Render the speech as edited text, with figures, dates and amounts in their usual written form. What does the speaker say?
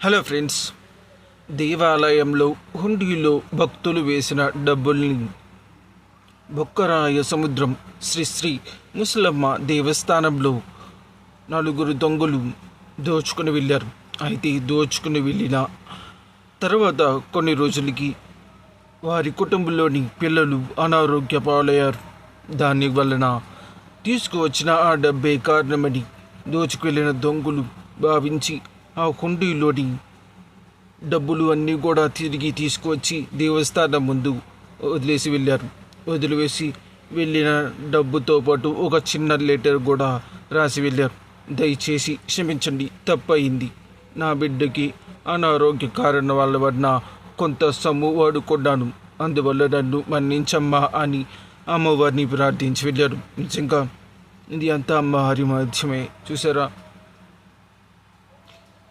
Hello friends, దేవాలయంలో హుండీలో భక్తులు వేసిన డబ్బుల్ని బొక్కరాయ సముద్రం శ్రీ శ్రీ ముసలమ్మ దేవస్థానంలో నలుగురు దొంగలు దోచుకుని వెళ్ళారు. అయితే దోచుకుని వెళ్ళిన తర్వాత కొన్ని రోజులకి వారి కుటుంబంలోని పిల్లలు అనారోగ్య పాలయ్యారు. దాని వలన తీసుకువచ్చిన ఆ డబ్బే కారణమని దోచుకెళ్ళిన దొంగలు భావించి ఆ హుండీలోని డబ్బులు అన్నీ కూడా తిరిగి తీసుకువచ్చి దేవస్థానం ముందు వదిలేసి వెళ్ళారు. వదిలివేసి వెళ్ళిన డబ్బుతో పాటు ఒక చిన్న లెటర్ కూడా రాసి వెళ్ళారు. దయచేసి క్షమించండి, తప్పయింది. నా బిడ్డకి అనారోగ్య కారణాల వలన కొంత సొమ్ము వాడుకున్నాను, అందువల్ల నన్ను మన్నించమ్మా అని అమ్మవారిని ప్రార్థించి వెళ్ళారు. నిజంగా ఇది అంతా అమ్మవారి మధ్యమే. చూసారా?